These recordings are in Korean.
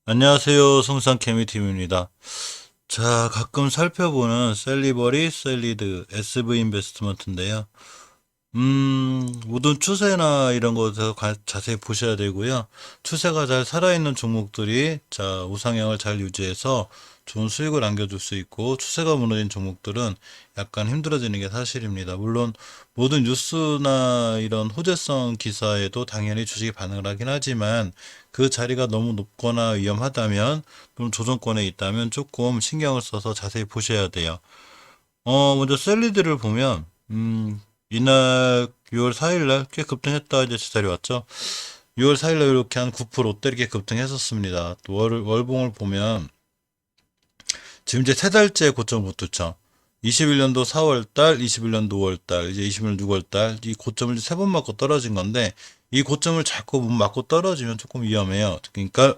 안녕하세요. 성상케미팀입니다. 자, 가끔 살펴보는 셀리버리, 셀리드, SV 인베스트먼트인데요. 모든 추세나 이런 것을 자세히 보셔야 되고요. 추세가 잘 살아있는 종목들이 우상향을 잘 유지해서 좋은 수익을 안겨줄 수 있고, 추세가 무너진 종목들은 약간 힘들어지는 게 사실입니다. 물론 모든 뉴스나 이런 호재성 기사에도 당연히 주식이 반응을 하긴 하지만, 그 자리가 너무 높거나 위험하다면, 좀 조정권에 있다면 조금 신경을 써서 자세히 보셔야 돼요. 먼저 셀리드를 보면, 이날 6월 4일날 꽤 급등했다 이제 제자리 왔죠. 6월 4일날 이렇게 한 9%대 이렇게 급등했었습니다. 또 월봉을 보면 지금 이제 세 달째 고점을 못 뚫죠. 21년도 4월달, 21년도 5월달, 이제 21년도 6월달 이 고점을 세 번 맞고 떨어진 건데 이 고점을 자꾸 못 맞고 떨어지면 조금 위험해요. 그러니까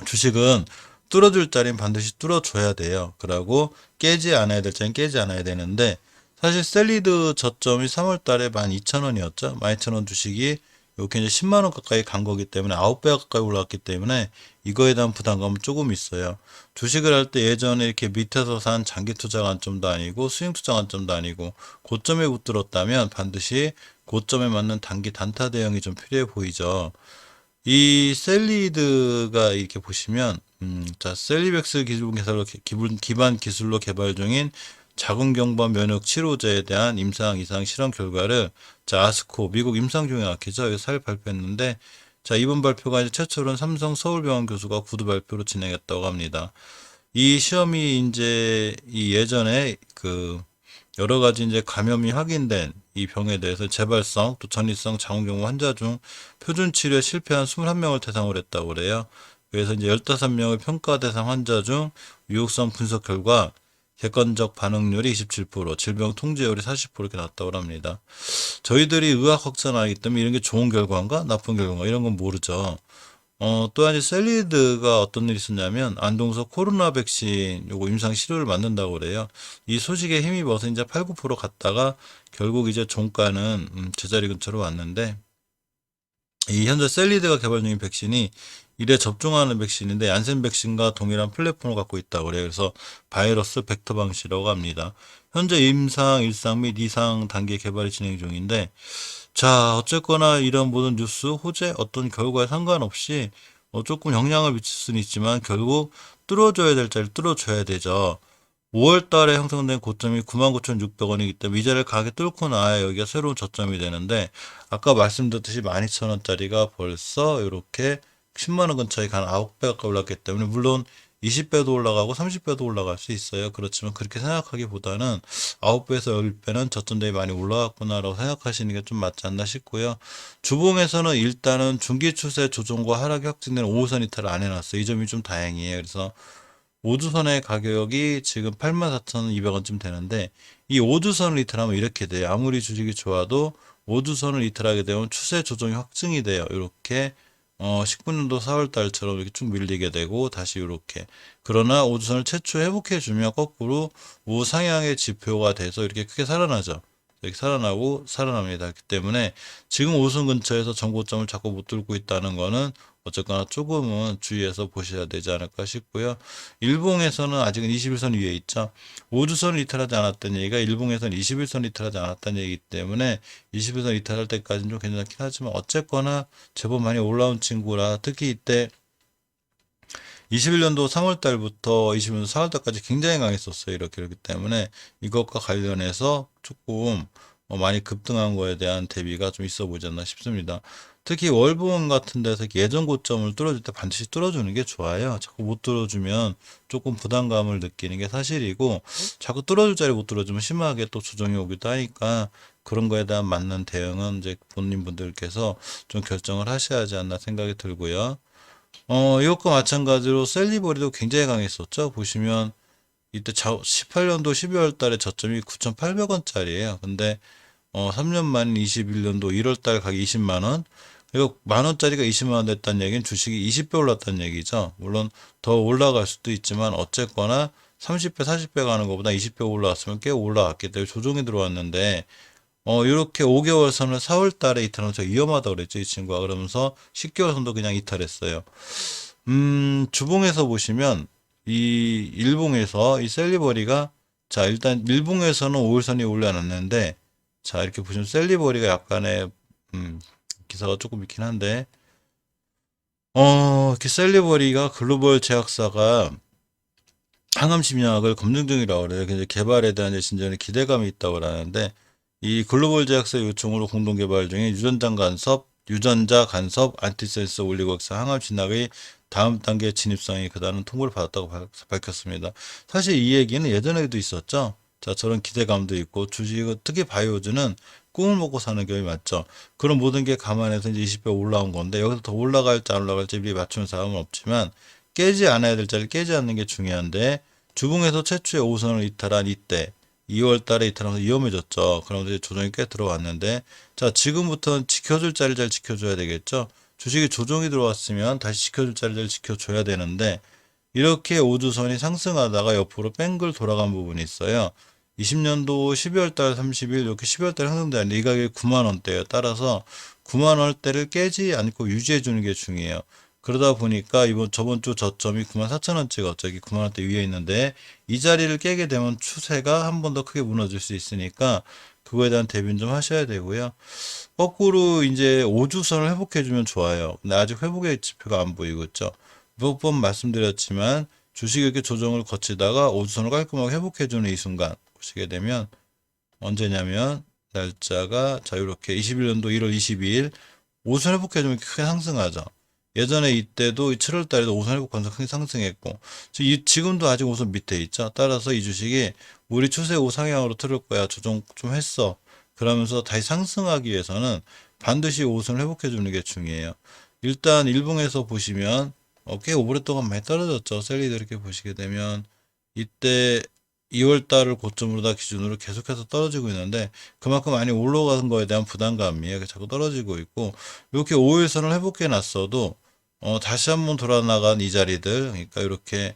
주식은 뚫어줄 자리는 반드시 뚫어줘야 돼요. 그러고 깨지 않아야 될 자리는 깨지 않아야 되는데 사실 셀리드 저점이 3월 달에 12,000원이었죠. 12,000원 주식이 이렇게 이제 10만 원 가까이 간 거기 때문에 9배 가까이 올랐기 때문에 이거에 대한 부담감은 조금 있어요. 주식을 할 때 예전에 이렇게 밑에서 산 장기 투자 관점도 아니고 수익 투자 관점도 아니고 고점에 붙들었다면 반드시 고점에 맞는 단기 단타 대응이 좀 필요해 보이죠. 이 셀리드가 이렇게 보시면, 셀리백스 기반 기술로 개발 중인 자궁경부암 면역 치료제에 대한 임상 이상 실험 결과를, 아스코, 미국 임상종양학회죠. 여기서 잘 발표했는데, 이번 발표가 이제 최초로는 삼성 서울병원 교수가 구두 발표로 진행했다고 합니다. 이 시험이 이제 이 예전에 여러 가지 이제 감염이 확인된 이 병에 대해서 재발성 또 전이성 자궁경부 환자 중 표준 치료에 실패한 21명을 대상으로 했다고 그래요. 그래서 이제 15명의 평가 대상 환자 중 유효성 분석 결과 객관적 반응률이 27%, 질병 통제율이 40% 이렇게 났다고 합니다. 저희들이 의학 학자는 아니기 때문에 이런 게 좋은 결과인가 나쁜 결과인가 이런 건 모르죠. 또한 이 셀리드가 어떤 일이 있었냐면 안동석 코로나 백신 요거 임상 시료를 만든다고 그래요. 이 소식에 힘입어서 이제 8, 9% 갔다가 결국 이제 종가는 제자리 근처로 왔는데 이 현재 셀리드가 개발 중인 백신이 이래 접종하는 백신인데 얀센 백신과 동일한 플랫폼을 갖고 있다고 그래요. 그래서 바이러스 벡터 방식이라고 합니다. 현재 임상 1상 및 2상 단계 개발이 진행 중인데 어쨌거나 이런 모든 뉴스, 호재, 어떤 결과에 상관없이 조금 영향을 미칠 수는 있지만 결국 뚫어줘야 될 자리를 뚫어줘야 되죠. 5월 달에 형성된 고점이 99,600원이기 때문에 이 자리를 가게 뚫고 나야 여기가 새로운 저점이 되는데 아까 말씀드렸듯이 12,000원짜리가 벌써 이렇게 10만 원 근처에 간 9배 가까이 올랐기 때문에 물론 20배도 올라가고 30배도 올라갈 수 있어요. 그렇지만 그렇게 생각하기보다는 9배에서 10배는 저점 대비 많이 올라갔구나라고 생각하시는 게 좀 맞지 않나 싶고요. 주봉에서는 일단은 중기 추세 조정과 하락이 확진된 5호선 이탈을 안 해놨어요. 이 점이 좀 다행이에요. 그래서 오주선의 가격이 지금 84,200원쯤 되는데 이 오주선을 이탈하면 이렇게 돼요. 아무리 주식이 좋아도 오주선을 이탈하게 되면 추세 조정이 확증이 돼요. 이렇게 19년도 4월 달처럼 이렇게 쭉 밀리게 되고 다시 이렇게 그러나 오주선을 최초 회복해 주면 거꾸로 우상향의 지표가 돼서 이렇게 크게 살아나죠. 이렇게 살아나고 살아납니다. 그렇기 때문에 지금 오순 근처에서 정고점을 자꾸 못 들고 있다는 거는 어쨌거나 조금은 주의해서 보셔야 되지 않을까 싶고요. 일봉에서는 아직은 21선 위에 있죠. 5주선을 이탈하지 않았다는 얘기가 일봉에서는 21선 이탈하지 않았다는 얘기이기 때문에 21선 이탈할 때까지는 좀 괜찮긴 하지만 어쨌거나 제법 많이 올라온 친구라 특히 이때 21년도 3월 달부터 21년도 4월 달까지 굉장히 강했었어요. 이렇게 그렇기 때문에 이것과 관련해서 조금 많이 급등한 거에 대한 대비가 좀 있어 보지 않나 싶습니다. 특히 월봉 같은 데서 예전 고점을 뚫어줄 때 반드시 뚫어주는 게 좋아요. 자꾸 못 뚫어주면 조금 부담감을 느끼는 게 사실이고 자꾸 뚫어줄 자리 못 뚫어주면 심하게 또 조정이 오기도 하니까 그런 거에 대한 맞는 대응은 이제 본인 분들께서 좀 결정을 하셔야 하지 않나 생각이 들고요. 이것과 마찬가지로 셀리버리도 굉장히 강했었죠. 보시면 이때 18년도 12월 달에 저점이 9,800원짜리예요. 근데 3년 만인 21년도 1월 달 가격 20만 원. 이거 만 원짜리가 20만 원 됐다는 얘기는 주식이 20배 올랐다는 얘기죠. 물론 더 올라갈 수도 있지만 어쨌거나 30배, 40배 가는 것보다 20배 올라왔으면 꽤 올라왔기 때문에 조정이 들어왔는데 이렇게 5개월 선을 4월 달에 이탈하면 저 위험하다고 그랬죠, 이 친구가. 그러면서 10개월 선도 그냥 이탈했어요. 주봉에서 보시면 이 일봉에서 이 셀리버리가 자 일단 일봉에서는 5일선이 올려놨는데 자 이렇게 보시면 셀리버리가 약간의 기사가 조금 있긴 한데 이렇게 셀리버리가 글로벌 제약사가 항암 심리학을 검증 중이라고 그래요. 그래서 개발에 대한 이제 진전의 기대감이 있다고 하는데 이 글로벌 제약사 요청으로 공동 개발 중에 유전자 간섭 안티센서 올리고엑스 항암 진학의 다음 단계 진입성이 그다는 통보를 받았다고 밝혔습니다. 사실 이 얘기는 예전에도 있었죠. 자, 저런 기대감도 있고 주식은 특히 바이오주는 꿈을 먹고 사는 경우가 맞죠. 그런 모든 게 감안해서 이제 20배 올라온 건데 여기서 더 올라갈지 안 올라갈지 미리 맞추는 사람은 없지만 깨지 않아야 될 자리를 깨지 않는 게 중요한데 주봉에서 최초의 5선을 이탈한 이때 2월 달에 이탈하면서 위험해졌죠. 그러면서 조정이 꽤 들어왔는데 자 지금부터는 지켜줄 자리를 잘 지켜줘야 되겠죠. 주식이 조정이 들어왔으면 다시 지켜줄 자리를 지켜줘야 되는데 이렇게 우주선이 상승하다가 옆으로 뺑글 돌아간 부분이 있어요. 20년도 12월 달 30일 이렇게 12월 달에 상승되는데 이 가격이 9만 원대예요. 따라서 9만 원대를 깨지 않고 유지해 주는 게 중요해요. 그러다 보니까 저번 주 저점이 9만 4천 원 찍었죠. 여기 9만 원대 위에 있는데 이 자리를 깨게 되면 추세가 한 번 더 크게 무너질 수 있으니까 그거에 대한 대비는 좀 하셔야 되고요. 거꾸로 이제 5주선을 회복해 주면 좋아요. 근데 아직 회복의 지표가 안 보이고 있죠. 몇 번 말씀드렸지만 주식 이렇게 조정을 거치다가 5주선을 깔끔하게 회복해 주는 이 순간 보시게 되면 언제냐면 날짜가 자 이렇게 21년도 1월 22일 5선 회복해주면 크게 상승하죠. 예전에 이때도 7월 달에도 5선 회복하면서 크게 상승했고 지금도 아직 5선 밑에 있죠. 따라서 이 주식이 우리 추세 우상향으로 틀을 거야. 조정 좀 했어. 그러면서 다시 상승하기 위해서는 반드시 5선을 회복해 주는 게 중요해요. 일단 일봉에서 보시면 꽤 오랫동안 많이 떨어졌죠. 셀리드 이렇게 보시게 되면 이때 2월 달을 고점으로 다 기준으로 계속해서 떨어지고 있는데 그만큼 많이 올라가는 거에 대한 부담감이 자꾸 떨어지고 있고 이렇게 5일선을 회복해 놨어도 다시 한번 돌아나간 이 자리들 그러니까 이렇게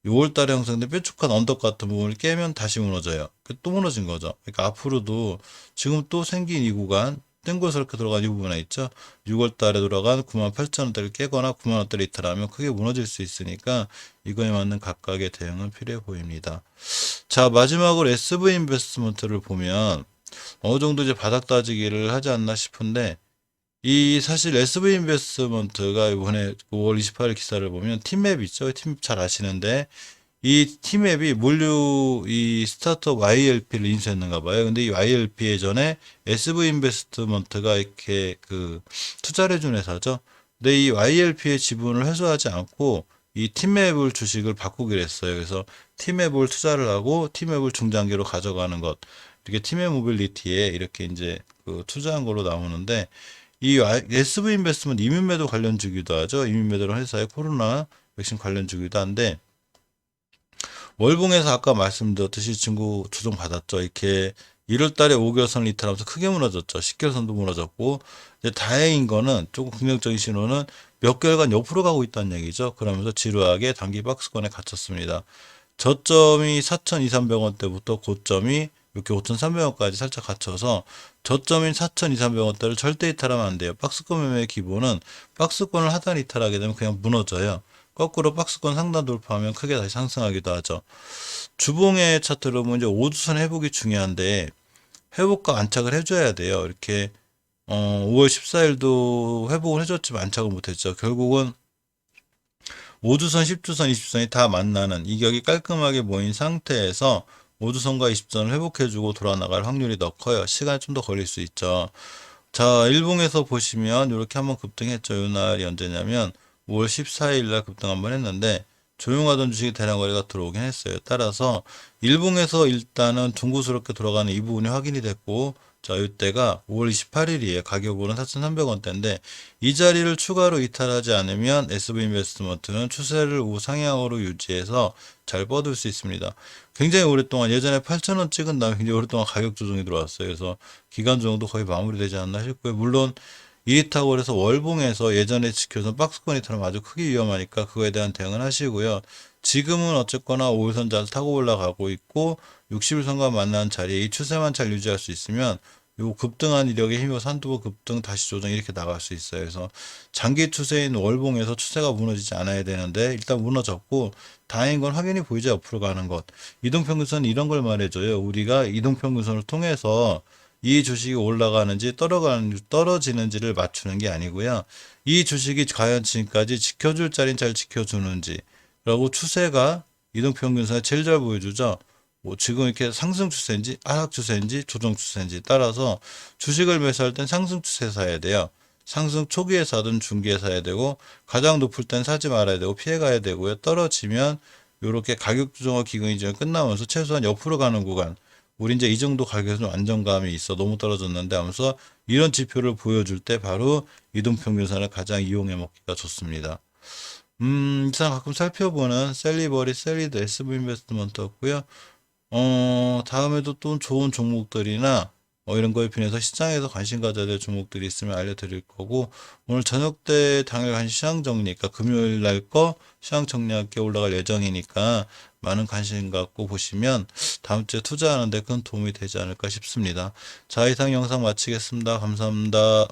6월 달에 형성된 뾰족한 언덕 같은 부분을 깨면 다시 무너져요. 또 무너진 거죠. 그러니까 앞으로도 지금 또 생긴 이 구간 땡골스럽게 들어간 이 부분에 있죠. 6월 달에 돌아간 98,000원대를 깨거나 9만원대를 이탈하면 크게 무너질 수 있으니까 이거에 맞는 각각의 대응은 필요해 보입니다. 자, 마지막으로 SV 인베스트먼트를 보면 어느 정도 이제 바닥 따지기를 하지 않나 싶은데 이 사실 SV 인베스트먼트가 이번에 5월 28일 기사를 보면 팀맵 있죠. 팀맵 잘 아시는데 이 팀맵이 물류 이 스타트업 YLP를 인수했는가 봐요. 근데 이 YLP 예전에 SV 인베스트먼트가 이렇게 그 투자를 해준 회사죠. 근데 이 YLP의 지분을 회수하지 않고 이 팀맵을 주식을 바꾸기로 했어요. 그래서 팀맵을 투자를 하고 팀맵을 중장기로 가져가는 것. 이렇게 팀맵 모빌리티에 이렇게 이제 그 투자한 걸로 나오는데 이 SV 인베스트먼트 이민매도 관련주기도 하죠. 이민매도는 회사의 코로나 백신 관련주기도 한데 월봉에서 아까 말씀드렸듯이 중국 조정 받았죠. 이렇게 1월 달에 5개월선 이탈하면서 크게 무너졌죠. 10개월선도 무너졌고 이제 다행인 거는 조금 긍정적인 신호는 몇 개월간 옆으로 가고 있다는 얘기죠. 그러면서 지루하게 단기 박스권에 갇혔습니다. 저점이 4,200~300원대부터 고점이 이렇게 5,300원까지 살짝 갇혀서 저점인 4,200~300원대를 절대 이탈하면 안 돼요. 박스권 매매의 기본은 박스권을 하단 이탈하게 되면 그냥 무너져요. 거꾸로 박스권 상단 돌파하면 크게 다시 상승하기도 하죠. 주봉의 차트로 보면 이제 5주선 회복이 중요한데 회복과 안착을 해줘야 돼요. 이렇게 5월 14일도 회복을 해줬지만 안착을 못했죠. 결국은 5주선, 10주선, 20주선이 다 만나는 이격이 깔끔하게 모인 상태에서 5주선과 20주선을 회복해주고 돌아나갈 확률이 더 커요. 시간이 좀 더 걸릴 수 있죠. 자, 일봉에서 보시면 이렇게 한번 급등했죠. 이 날이 언제냐면 5월 14일 날 급등 한번 했는데 조용하던 주식이 대량 거래가 들어오긴 했어요. 따라서 일봉에서 일단은 둥그스럽게 돌아가는 이 부분이 확인이 됐고 자, 이때가 5월 28일이에요. 가격으로는 4,300원대인데 이 자리를 추가로 이탈하지 않으면 SV인베스트먼트는 추세를 우상향으로 유지해서 잘 뻗을 수 있습니다. 굉장히 오랫동안 예전에 8,000원 찍은 다음에 굉장히 오랫동안 가격 조정이 들어왔어요. 그래서 기간 조정도 거의 마무리되지 않나 싶고요. 물론 이리타고 그래서 월봉에서 예전에 지켜선 박스권 이탈은 아주 크게 위험하니까 그거에 대한 대응을 하시고요. 지금은 어쨌거나 5일선 잘 타고 올라가고 있고 60일선과 만난 자리에 이 추세만 잘 유지할 수 있으면 요 급등한 이력에 힘입어서 한두 번 급등 다시 조정 이렇게 나갈 수 있어요. 그래서 장기 추세인 월봉에서 추세가 무너지지 않아야 되는데 일단 무너졌고 다행인 건 확연히 보이죠. 옆으로 가는 것. 이동평균선은 이런 걸 말해줘요. 우리가 이동평균선을 통해서 이 주식이 올라가는지 떨어지는지를 맞추는 게 아니고요. 이 주식이 과연 지금까지 지켜줄 자리는 잘 지켜주는지, 그리고 추세가 이동평균선에 제일 잘 보여주죠. 뭐 지금 이렇게 상승 추세인지 하락 추세인지 조정 추세인지 따라서 주식을 매수할 땐 상승 추세 사야 돼요. 상승 초기에 사든 중기에 사야 되고 가장 높을 땐 사지 말아야 되고 피해 가야 되고요. 떨어지면 이렇게 가격 조정과 기간이 좀 끝나면서 최소한 옆으로 가는 구간, 우리 이제 이 정도 가격에서 좀 안정감이 있어 너무 떨어졌는데 하면서 이런 지표를 보여줄 때 바로 이동평균선을 가장 이용해 먹기가 좋습니다. 이상 가끔 살펴보는 셀리버리, 셀리드, SV 인베스트먼트였고요. 다음에도 또 좋은 종목들이나 이런 거에 비해서 시장에서 관심 가져야 될 종목들이 있으면 알려드릴 거고, 오늘 저녁 때 당일 간 시장 정리, 그러니까 금요일 날 거 시장 정리할 게 올라갈 예정이니까 많은 관심 갖고 보시면 다음 주에 투자하는 데 큰 도움이 되지 않을까 싶습니다. 자, 이상 영상 마치겠습니다. 감사합니다.